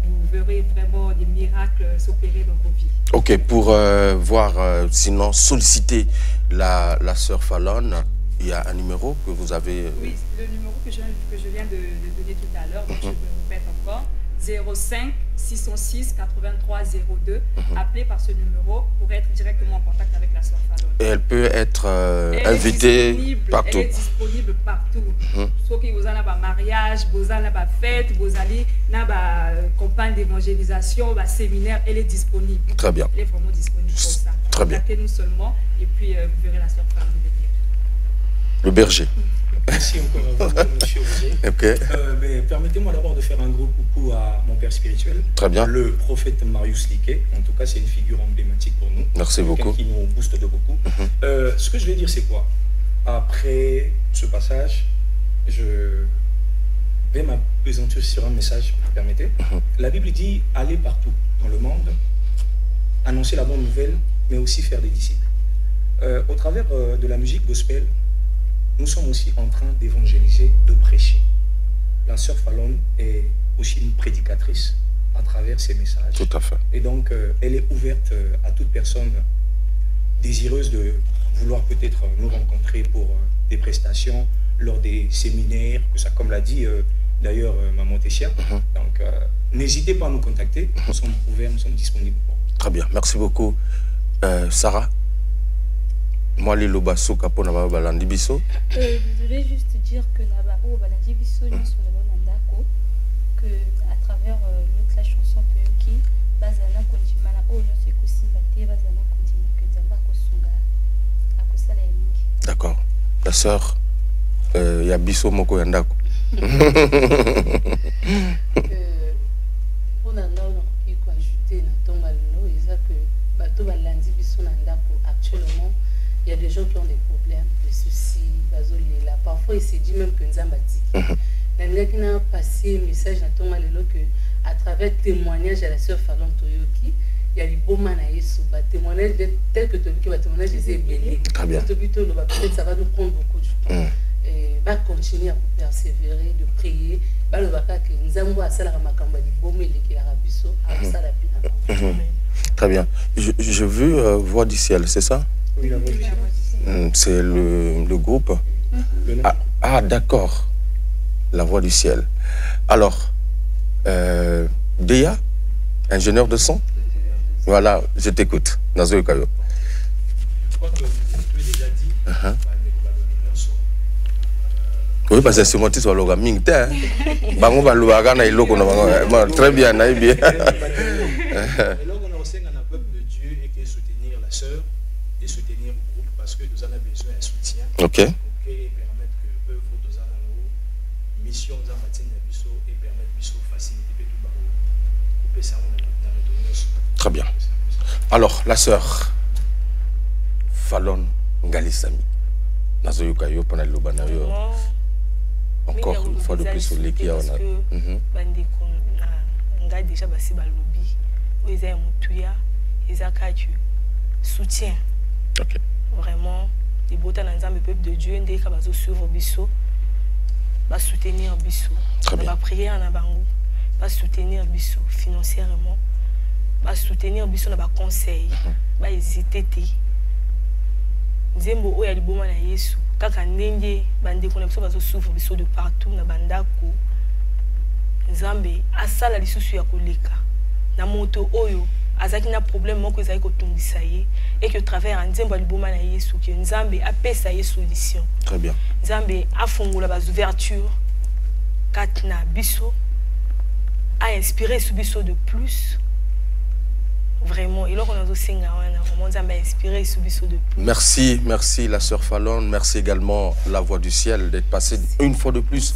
vous verrez vraiment des miracles s'opérer dans vos vies. Ok, pour voir, sinon solliciter la sœur Fallon, il y a un numéro que vous avez... Oui, le numéro que je viens de donner tout à l'heure, donc je me répète encore, 05 606 83 02. Appelez par ce numéro pour être directement en contact avec la sœur Fallon. Et elle peut être invitée partout. Elle est disponible partout. Sauf que vous avez un mariage, vous avez une fête, vous avez une campagne d'évangélisation, un séminaire, elle est disponible. Très bien. Elle est vraiment disponible pour ça. Très bien. Contactez-nous seulement et puis vous verrez la sœur Fallon venir. Le berger. Merci encore à vous, monsieur Osé. Okay. Permettez-moi d'abord de faire un gros coucou à mon père spirituel. Très bien. Le prophète Marius Liquet. En tout cas, c'est une figure emblématique pour nous. Merci beaucoup. Qui nous booste de beaucoup. Ce que je vais dire, c'est quoi? Après ce passage, je vais m'appesantir sur un message, si vous permettez. La Bible dit, allez partout dans le monde, annoncer la bonne nouvelle, mais aussi faire des disciples. Au travers de la musique gospel, nous sommes aussi en train d'évangéliser, de prêcher. La sœur Fallon est aussi une prédicatrice à travers ses messages. Tout à fait. Et donc, elle est ouverte à toute personne désireuse de vouloir peut-être nous rencontrer pour des prestations, lors des séminaires, que ça, comme l'a dit d'ailleurs Maman Tessia. Donc, n'hésitez pas à nous contacter. Nous sommes ouverts, nous sommes disponibles. Très bien, merci beaucoup. Sarah, moi, les Lobasso, Capo, Naba, Balandi Bisso. Je voulais juste dire que Naba, Balandi Bisso, nous sommes Nandako, que à travers la chanson Peuki, Bazana Kondimana, nous sommes Kosimbate, Bazana Kondima, que Zamba Kosunga, Akosala Yamingi. D'accord. La sœur, il y a Bisso Moko Yandako. Pour Nanda, on a ajouté dans ton malino, il y a que Bato Balandi Bisso Nandako, actuellement, il y a des gens qui ont des problèmes, des soucis, là. Parfois, il s'est dit même que nous avons bâti. Même qui n'a passé un message dans ton malino que à travers témoignage à la sœur Fallon Toyoki, il y a des beaux manayes, témoignage tel que Toyoki va témoigner, je sais bien. Très bien. Peut-être ça va nous prendre beaucoup de temps. Va continuer à persévérer, de prier. Très bien. J'ai vu Voix du ciel, c'est ça? Oui, la Voix du ciel. C'est le groupe. Ah, d'accord. La Voix du ciel. Alors, Déa, ingénieur de son. Voilà, je t'écoute. Nazo Kayo. Je crois que tu as déjà dit. Oui, parce que c'est mon titre, le Ming Te. Bango Balouaga na iloko na bango. Très bien, na bien. Et là, on a aussi un peuple de Dieu et qui soutenir la sœur et soutenir le groupe parce que nous avons besoin d'un soutien. Ok. Pour permettre que eux, nous avons une mission dans la matinée et permettre de faciliter tout le monde. Très bien. Alors, la sœur Fallon Ngalisami. Nazo Yukayo pendant le Banayo. Encore une fois de plus sur l'équipe. Parce que bandeko nga déjà basi balobi o eza mutuya eza katu soutien. OK. Vraiment les bota na nzambe peuple de Dieu ndé ka bazo suivre biso ba soutenir biso. Ba prier na bango ba soutenir biso financièrement ba soutenir biso na ba conseil ba hésiter té. Nzembo oya liboma na Yesu kaka ndenge bandeko na biso bazo souffre biso de partout na bandako Nzambe asala lisusu ya koleka na moto oyo azaki na problème moko ezali kotungisa ye et que travers nzembo liboma na Yesu que Nzambe apesa ye solution. Très bien. Nzambe afongola ba ouverture katna biso a inspiré sous biso de plus. Vraiment, et là on a aussi inspiré sous de plus. Merci, merci la sœur Fallon, merci également la Voix du ciel d'être passée une fois de plus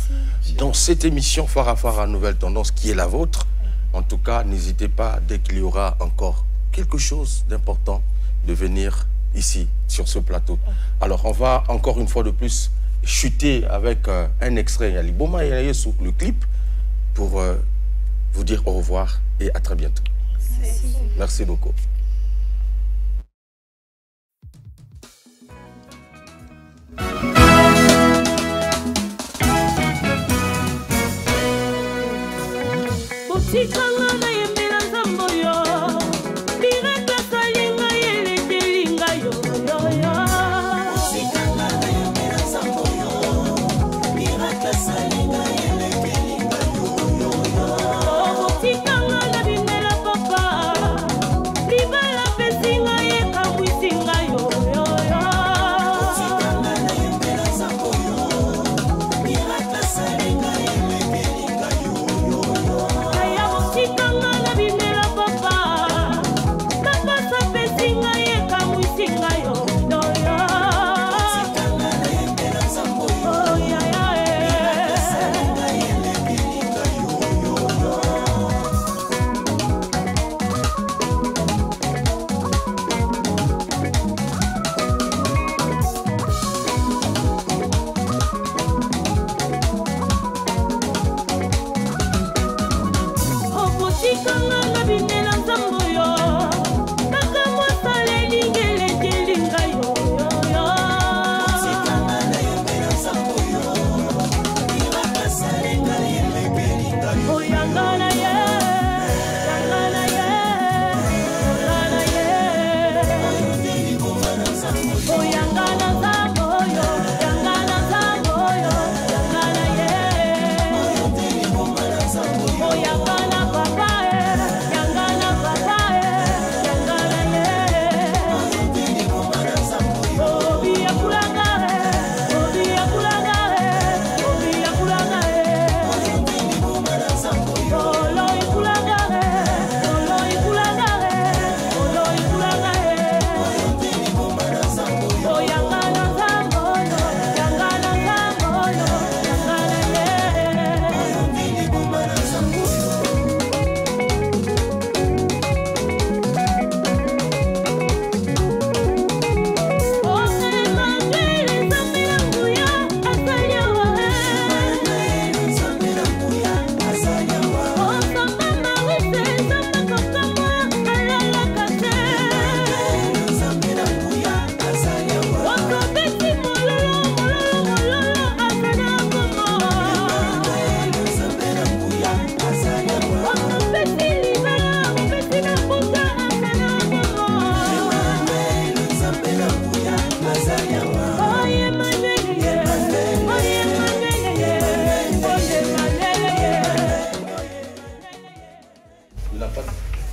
dans cette émission Farafara Nouvelle Tendance qui est la vôtre. En tout cas, n'hésitez pas, dès qu'il y aura encore quelque chose d'important, de venir ici, sur ce plateau. Alors, on va encore une fois de plus chuter avec un extrait, le clip, pour vous dire au revoir et à très bientôt. Merci beaucoup.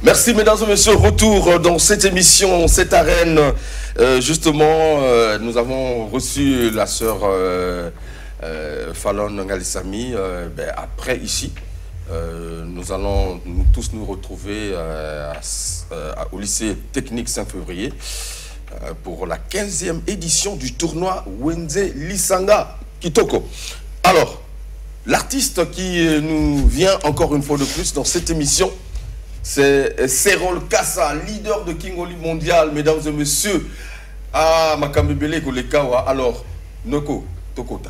Merci mesdames et messieurs, retour dans cette émission, cette arène. Justement, nous avons reçu la sœur Fallon Ngalisami. Après ici, nous allons tous nous retrouver au lycée technique Saint-Février pour la 15e édition du tournoi Wenze Lisanga Kitoko. Alors, l'artiste qui nous vient encore une fois de plus dans cette émission, c'est Serol Kassa, leader de Kingoli mondial, mesdames et messieurs. Ah, Makambebele Kolekawa. Alors, Noko, Tokota.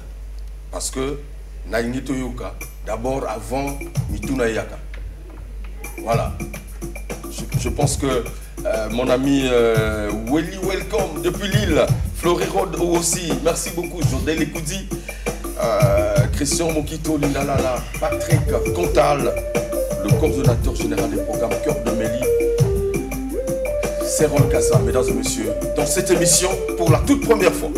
Parce que, Naïni Toyoka, d'abord avant Mituna Yaka. Voilà. Je pense que mon ami Welly Welcome depuis Lille, Florerod aussi, merci beaucoup, Jodel Ekoudi, Christian Mokito Lindalala, Patrick Contal, le coordonnateur général des programmes Cœur de Méli, Serol Kassa, mesdames et messieurs, dans cette émission pour la toute première fois.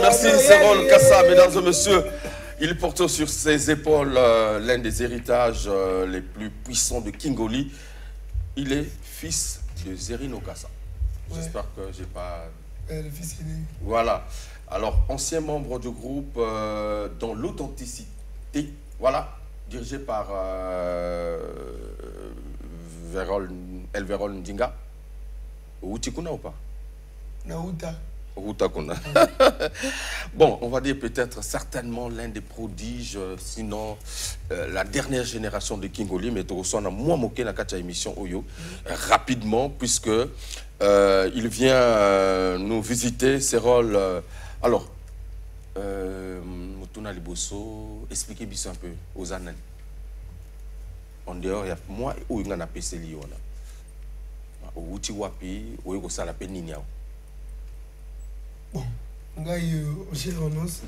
Merci Serol Kassa, mesdames et messieurs. Il porte sur ses épaules l'un des héritages les plus puissants de Kingoli. Il est fils de Zerino Kassa. J'espère que j'ai pas... le fils aîné. Voilà. Alors, ancien membre du groupe dans l'authenticité, voilà, dirigé par Elverol Ndinga. Outikuna ou pas? Naouta. Bon, on va dire peut-être certainement l'un des prodiges, sinon la dernière génération de Kingoli, mais on a moins moqué dans la émission Oyo rapidement, puisque il vient nous visiter, Serol. Alors, Motuna Liboso, expliquez-moi un peu aux analyses. En dehors, il y a moi et où il y a un PC Lyon. Au Utiwapi, où il y a un PC Ninyao. Bon, j'ai renonce.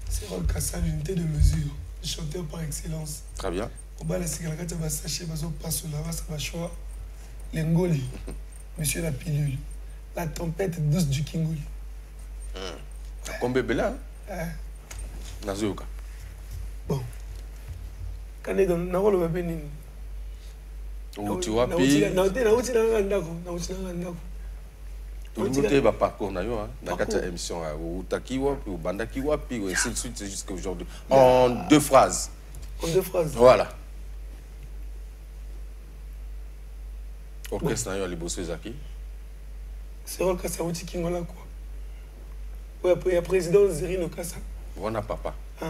Serol Kassa, l'unité de mesure, chanteur par excellence. Très bien. Au bas, la sécurité va sacher, va passer là, ça va choix. L'Engoli, monsieur la pilule, la tempête douce du Kingoli. Comme bébé là, Nazuka. Bon. Quand on est dans le bébé, Utiwapi. Tout le monde va parcours na cette émission ou bandaki wapi ou ainsi de suite jusqu'à aujourd'hui en 2 phrases. En 2 phrases. Voilà. Orchestre na yo Liboso Zaki. Serol Kassa outi kingola quoi. Ouais, après président Zerino Kassa. Voilà papa. Ah.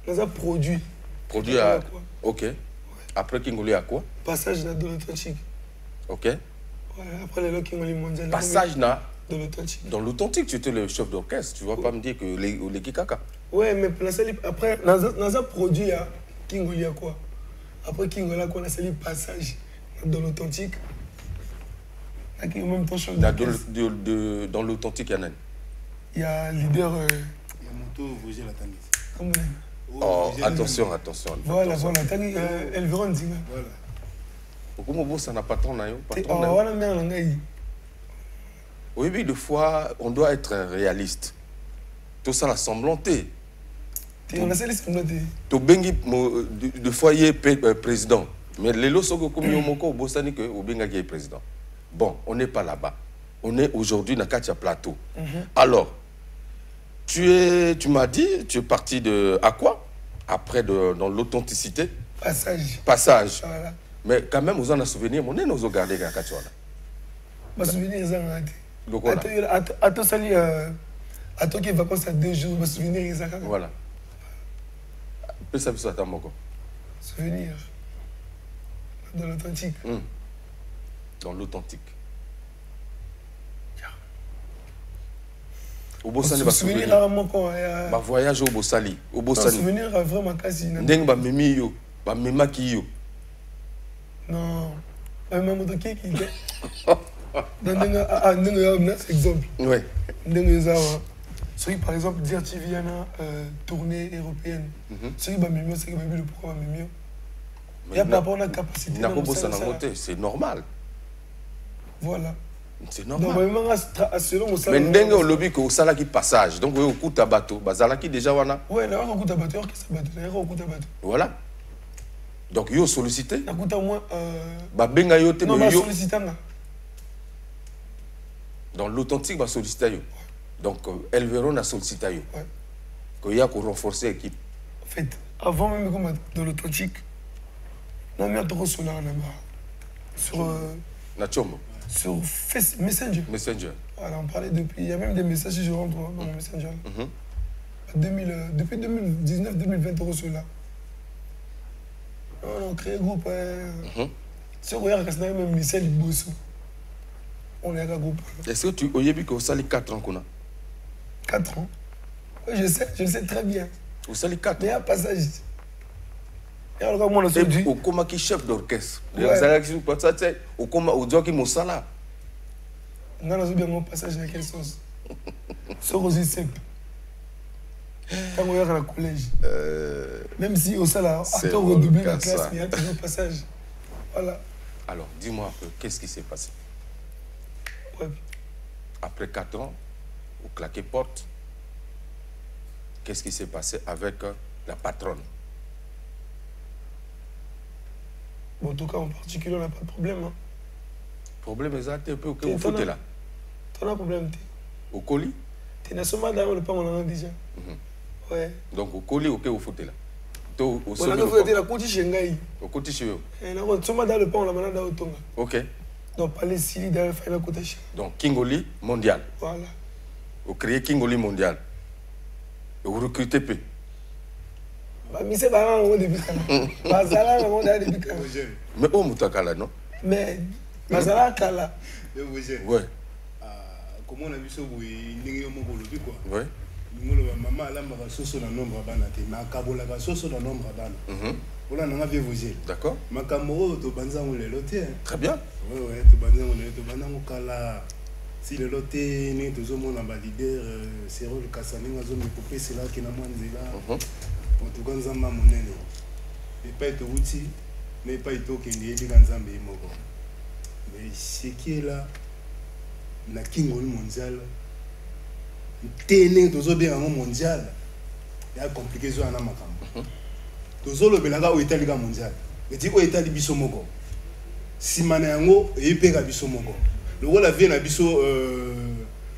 Nous a produit. Produit à OK. Après Kingoli à quoi? Passage dans l'authentique. OK. Après le Kingoli mondial. Passage dans l'authentique. Dans l'authentique, tu étais le chef d'orchestre. Tu ne vas pas me dire que les Kikaka. Ouais, mais après, dans un produit à Kingoli à quoi? Après Kingoli à quoi? On a sali passage dans l'authentique. Qui en même temps dans l'authentique, il y a leader. Il y a moto, Vogel la Tanguy. Comment oh, attention, attention. Voilà, voilà. Tanguy, elle verra un dîner. Voilà. Comment ça n'a pas ton naïo? Oui, mais des fois, on doit être réaliste. Tout ça, la semblanté. On a celle semblanté. Tu bengi de foyer président. Mais les lots sont comme Yomoko, au Bostani, que au benga qui est président. Bon, on n'est pas là-bas. On est aujourd'hui dans Katia Plateau. Alors, tu m'as dit, tu es parti à quoi? Après, dans l'authenticité. Passage. Voilà. Mais quand même, vous en avez souvenir, on est nos regardés à Katia. Ma souvenir, ils ont raté. Attends, salut, attends qu'il y ait vacances à 2 jours, ma souvenir, ils ont raté. Voilà. Peu ça, ça, souvenir. Dans l'authentique. Dans l'authentique. Au Bossani, va souvenir. Va voyage au Bossali. Au Bossani. Souvenir vraiment quasi. Ndeng ba mimi yo, ba memaki yo. Non. Ba maman qui est. Ndeng c'est exemple. Ouais. Ndeng zawa. Celui par exemple dire tu viens tournée européenne. Celui ba mimi, c'est que le pourquoi ba mimi. Il y a pas de capacité. C'est normal. Voilà. C'est normal. Mais ndenge au lobby que au salaki passage. Donc au coup tabato, bazalaki déjà wana. Ouais, là on coup tabato, voilà. Donc yo sollicité. Na kuta moi ba benga yo te yo sollicitanga. Dans l'authentique ba sollicité yo. Donc Elveron a sollicité yo. Ouais. Que y a pour renforcer l'équipe. En fait, avant même comme dans l'authentique, on a trop sur sur Messenger. Messenger. Voilà, on parlait depuis. Il y a même des messages que je rentre dans mon Messenger. Depuis 2019-2020, on reçoit là. On a créé un groupe. Si on regarde, c'est même Michel Bosso. On est un groupe. Est-ce que tu as vu que vous avez 4 ans qu'on a 4 ans? Oui, je sais très bien. Vous avez 4 ans. Mais il y a un passage. Et au coma qui chef d'orchestre. Au coma au dieu qui moussala. On a bien mon passage dans quel sens? C'est aussi simple. Quand on est à la collège, même si au salaire, après on redouble la classe, mais il y a toujours un passage. Voilà. Alors, dis-moi, qu'est-ce qui s'est passé? Ouais. Après 4 ans, au claquet porte, qu'est-ce qui s'est passé avec la patronne? Bon, en tout cas, en particulier, on n'a pas de problème. Hein. Problème exact, un peu que vous foutez là. Tu as un problème? Au colis? Tu n'as seulement d'ailleurs le pain, on en a déjà. Ouais. Donc, au colis, ok, vous foutez là. On a fait la côte chengaï. Au côté chez eux. Et là, on seulement dans le pain, on l'a dans le tonga. Ok. Donc, pas les Sili, d'ailleurs, faire la côte chez. Donc, Kingoli mondial. Voilà. Vous créez Kingoli mondial. Et vous recrutez peu. Mais c'est pas un début. Mais où Moutakala, non? Mais, Mazala Kala. Ouais. Comment on a vu ça? Oui. Ouais. Maman a la soso dans nombre bana te na kabola ka soso dans nombre bana. Ola na vie Vogel. D'accord. Makamoro to banza ngole loté. Très bien. Ouais, to banza ngole to bana ngokala. Si le loté ni to zomo na ba leader c'est rôle kasani ngazo me couper c'est là qui na mwanzela. En tout cas nzamba monene. Et pas être outil mais pas être que ndi nzambe moko. Mais ce qui est là na Kingoli mondial. Téné tozo bien en mondial. Il y a complication à makambo. Tozo le belanga au Italie mondial. Mais dit au Italie biso moko. Si manango e pega biso moko. Le wala vient na biso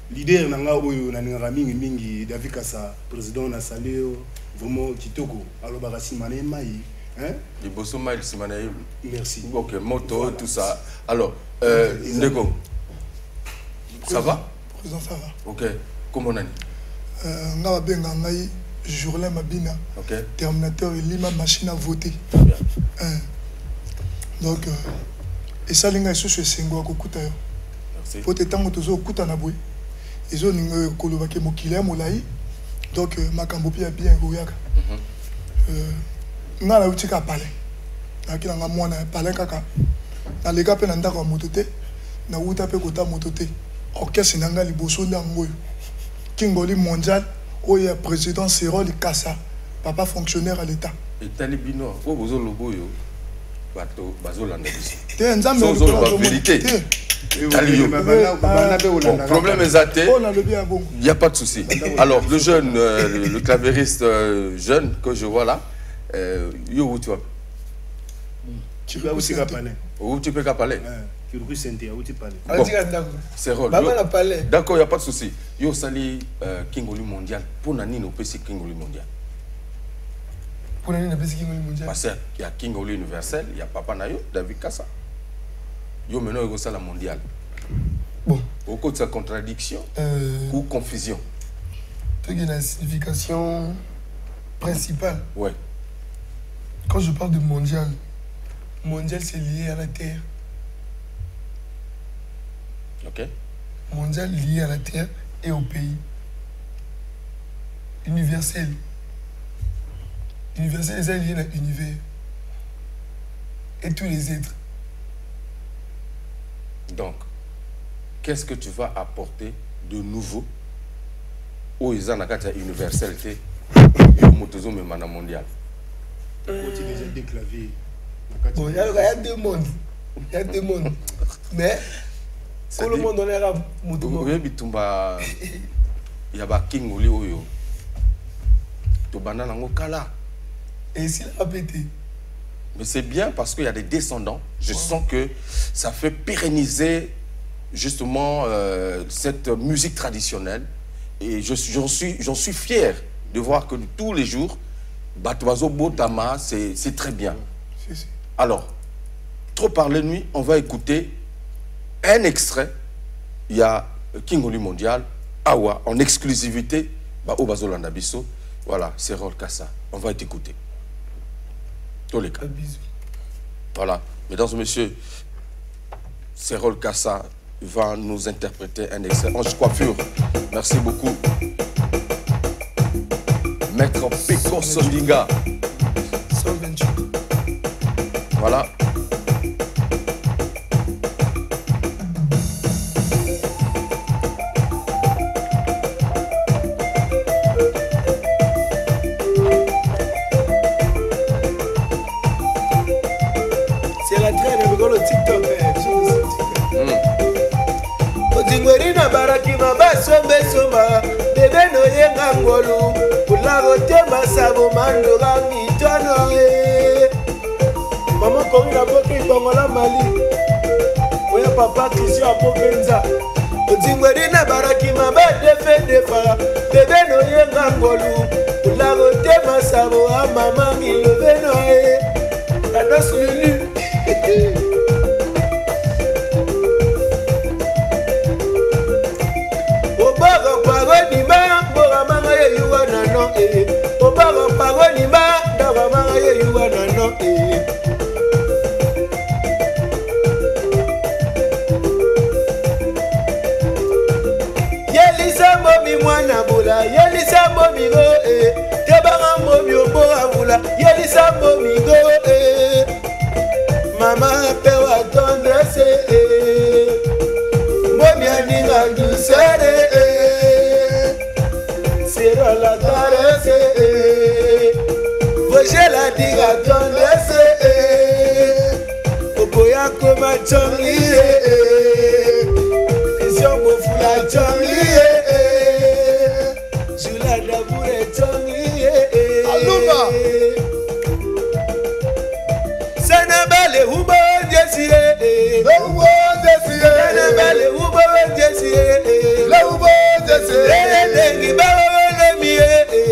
leader nanga oyo na ngara mingi David Kassa président na saleo vraiment kitoko aloba kasi mané mai hein liboso mai simanaye. Merci. OK, moto voilà. Tout ça. Alors Ndeko. Ça va? Président ça va. OK. Comment on a dit? On a bien gagné Jourlin Mabina. OK. Terminateur et Lima machine à voter. Très bien. Donc et ça linga sur ce singo ko kuta yo. Merci. Pour te tango tozo kuta na boy. Ils ont koloba ke mokile molai. Donc makambo pia bien goyaka. Na la utika parler. Na kila nga mwana parler kaka. Na lega pe na ndako moto te. na uta pe kota motote orchestre nanga liboso ndango Kingoli mondial oya président Serol Kassa papa fonctionnaire à l'état et talibino o bozo lobo yo bato bazolanda biso te nzambe la vérité problème est il n'y a pas de souci. Alors le jeune le clavériste jeune que je vois là yo où tu vas tu peux aussi parler où tu peux parler c'est rôle d'accord il n'y a pas de souci yo sali Kingoli mondial pour nani no pesi Kingoli mondial pour nani no pesi Kingoli mondial parce qu'il y a Kingoli universel il y a Papa Nayo David Kassa yo maintenant il y a la mondiale bon au côté de sa contradiction ou confusion tu as la signification principale ouais quand je parle de mondial c'est lié à la terre. Ok. Mondial lié à la terre et au pays. Universel. Universel est lié à l'univers. Et tous les êtres. Donc, qu'est-ce que tu vas apporter de nouveau aux Izanakata universalité et au motozo memana mondial? Bon, il y a deux mondes. Il y a deux mondes. Mais, tout le monde en est là. Il y a un king ou Léo. Tu banana nango kala. Et s'il a pété. Mais c'est bien parce qu'il y a des descendants. Je sens que ça fait pérenniser justement cette musique traditionnelle. Et j'en suis fier de voir que tous les jours, Batoazo Botama, c'est très bien. Alors, trop parler nuit, on va écouter un extrait. Il y a Kingoli Mondial, Awa, en exclusivité, au Bazolanda Bisso. Voilà, c'est Serol Kassa. On va t'écouter. Tous les cas. Voilà, mesdames et messieurs, Serol Kassa va nous interpréter un extrait. Ange Coiffure, merci beaucoup. Maître Peko Sondinga. 128. Voilà. C'est la traîne avec le TikTok. Otingwerina baraki mabaso besoma bebe no yenga ngolu kulago tema sabo mando gangi tono Maman Kori la boke ibongola Mali Oya papa Christian Apokenza Otingwerina baraki mabade fedefa bebe no yenga ngolu kulago tema sabo mama milove no Adasulu Obago pagoni ma bora manga ye yuana no Obago pagoni ma daba manga ye yuana no Yelisa momi mwana bula Yelisa momi go Tebanga momi obora bula Yelisa momi go Mama pewa tendresse Momi aninga doucere Sera la caresse Voje la diga tendresse Okoya koma changli Isyon mofula changli Jula dabure changli Aluma Sanabale hubo jesire Hubo jesire Sanabale hubo jesire Hubo jesire Nengi bago lomie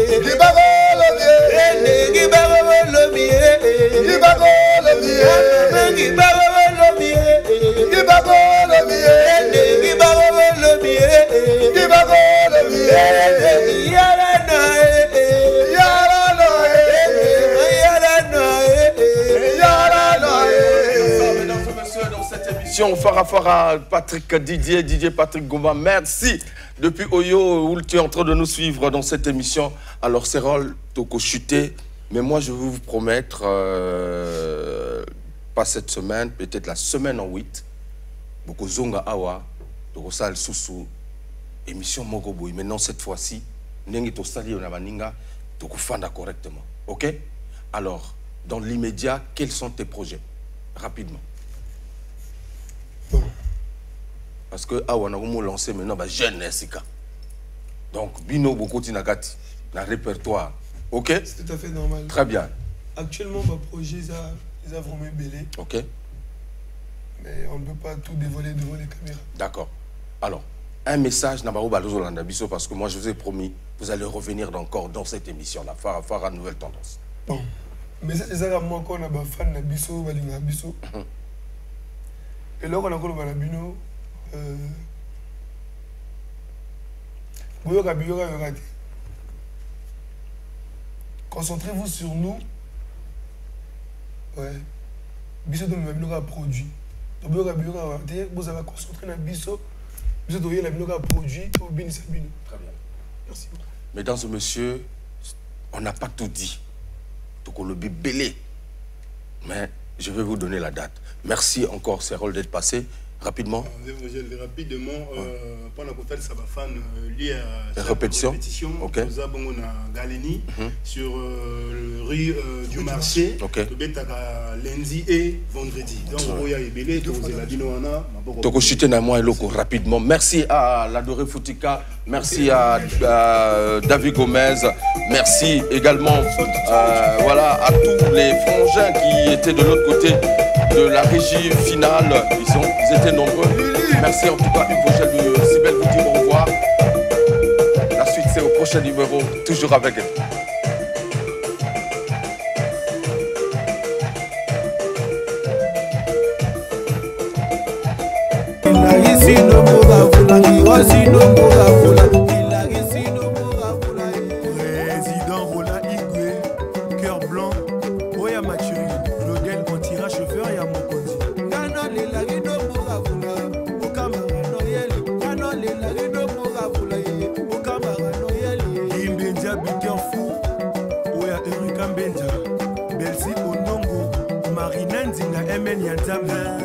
Nengi bago lomie Nengi bago lomie Nengi bago lomie Nengi bago lomie Nengi bago lomie Nengi bago lomie Nengi bago lomie Yara na Yara na Yara na Dans cette émission, Farafara, Patrick Didier Patrick Gomba, merci. Depuis Oyo, où tu es en train de nous suivre dans cette émission. Alors, Serol, Toko chuté, mais moi, je veux vous promettre, pas cette semaine, peut-être la semaine en 8, beaucoup zonga awa to sal susu émission moko boy. Maintenant cette fois-ci nengi to sali on a baninga to kufanda correctement. OK? Alors dans l'immédiat, quels sont tes projets? Rapidement. Bon. Parce que awa na mo lancer maintenant ba jeune Sika. Donc bino beaucoup tinagati na répertoire. OK? C'est tout à fait normal. Très bien. Actuellement mon projet ils a vraiment belé. OK? Mais on ne peut pas tout dévoiler devant les caméras. D'accord. Alors, un message parce que moi je vous ai promis, vous allez revenir encore dans cette émission-là, Farah Nouvelle Tendance. Bon. Mais c'est ça moi qu'on a des fans de Bisso, Bisso. Et là on a encore le Bino. Concentrez-vous sur nous. Ouais. Bisso de nous produit. Vous allez concentrer dans Bisso. Vous allez produit. Très bien. Merci. Mesdames et messieurs, on n'a pas tout dit. Donc on le belé. Mais je vais vous donner la date. Merci encore, Cérol, d'être passé. Rapidement. Rapidement, pendant que ça va faire lié à la répétition. Ok. Nous avons Galeni sur rue du marché. Ok. Lundi et vendredi. Donc, il y a Ebélé, Toko chité na moi eloko rapidement. Merci à l'adoré Foutika. Merci à David Gomez. Merci également voilà, à tous les frangins qui étaient de l'autre côté de la régie finale. Ils étaient nombreux. Merci en tout cas, Hugo Gel de Cybelle vous dit au revoir. La suite c'est au prochain numéro, toujours avec elle. Président Roland Igwe, cœur blanc, Oya Mathieu, Claudel Antira, chauffeur et à Mokondi. Imbendia Bitter Fou, Oya Erika Mbenja, Belsi Ondongo, Marina Nzinga, Emen Yantabla.